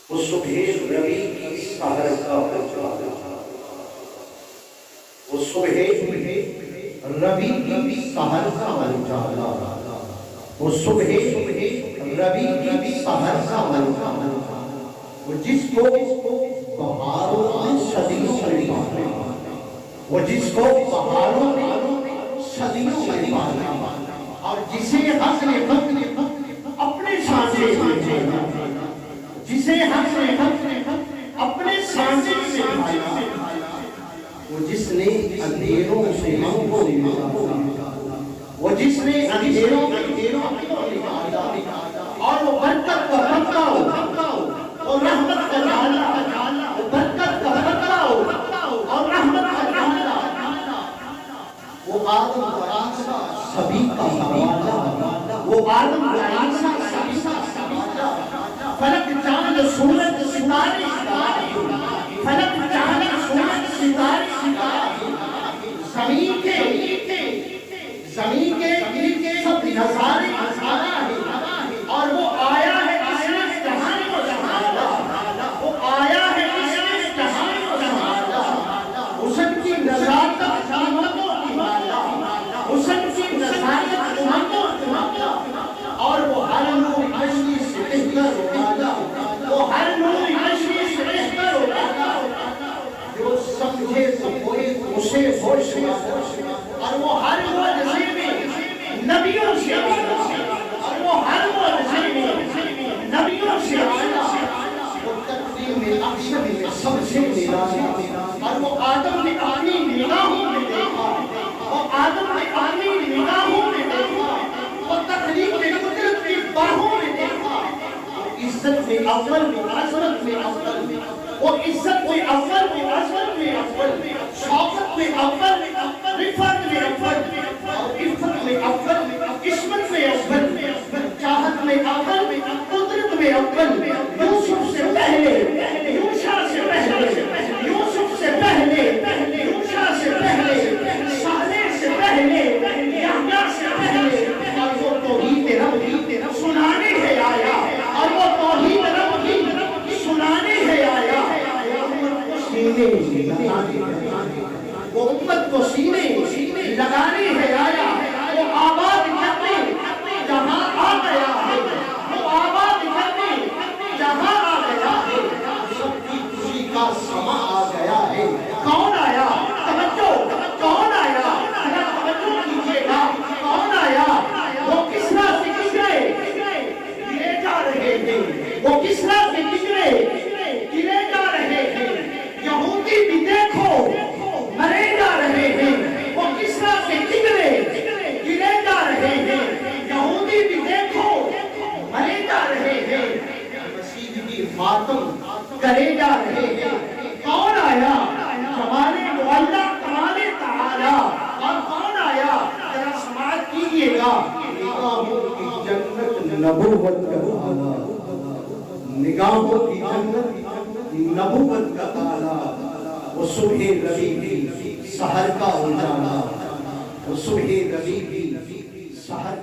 وہ صبح ربی کی سحر کا اجالا، وہ صبح ربی کی سحر کا اجالا، وہ صبح ربی کی سحر کا اجالا، وہ جس کو بہاروں میں صدیوں میں پالا، وہ جس کو بہاروں میں صدیوں میں پالا، اور جسے حق نے اپنے سانچے میں ڈالا، جسے حق نے اپنے سانچے سے ڈالا، وہ جس نے اندھیروں سے ہم کو نکالا، وہ جس نے اندھیروں کو نکالا، اور وہ برکت کا پتہ اور رحمت کا ڈالا، وہ برکت کا پتہ اور رحمت کا ڈالا، وہ آدم و عیسیٰ سبھی کا حوالہ، وہ آدم و عیسیٰ سبھی کا حوالہ، فلک چاند سورج ستارے، فلک چاند سورج ستارے، زمین کے سب نظارے ہے، اور وہ آیا ہے اس نے جہان کو سنبھالا، وہ آیا ہے اس نے جہان کو سنبھالا، حسن کی نزاکت امتوں کی مالا، حسن کی نزاکت امتوں کی مالا، اور وہ ہر نور اشری سے بہتر ہوگا، وہ ہر نور اشری سے بہتر ہوگا، جو سمجھے تو کوئی اسے ہوش میں، اور وہ ہر معجزے میں نبیوں سے آیا، اور وہ ہر معجزے میں نبیوں سے آیا، وہ تقدیم میں اکثر میں سب سے نرالا، اور وہ آدم نے اپنی نگاہوں میں دیکھا، وہ آدم نے اپنی نگاہوں میں دیکھا، وہ تخلیق میں قدرت کی باہوں میں دیکھا، عزت میں اول میں عظمت میں اول، وہ عزت میں اول میں عظمت میں اول، شوقت میں اول میں رفعت میں اول، اور عفت میں اول، عصمت میں اول، چاہت میں اول، قدرت میں اول، یوسف سے پہلے، یوشع سے پہلے، یوسف سے پہلے، یوشع سے پہلے، صالح سے پہلے، یحییٰ سے پہلے، اور وہ توحید رب سنانے ہے آیا، اور وہ توحید رب سنانے ہے آیا، وہ امت کو سینے لگانے ہے آیا، وہ آباد کرنے جہاں آ گیا ہے، وہ آباد کرنے جہاں آ گیا ہے، سب کی خوشی کا سما آ گیا ہے، کون آیا؟ توجہ، کون آیا؟ توجہ کیجئے گا، کون آیا؟ وہ کسریٰ سے گرے جا رہے ہیں، وہ کسریٰ سے گرے جا رہے ہیں، یہودی بھی دیکھو مرے جا رہے ہیں، وہ کسریٰ سے گرے جا رہے ہیں، یہودی بھی دیکھو مرے جا رہے ہیں، مسیح بھی ماتم کرے جا رہے ہیں، کون آیا؟ جمال معلیٰ کمال تعالی، اور کون آیا؟ ذرا سماعت کیجئے گا، نگاہوں کی جنت نبوت کا تالا، نگاہوں کی جنت نبوت کا تالا، وہ صبح ربی کی سحر کا اجالا، وہ صبح ربی کی سحر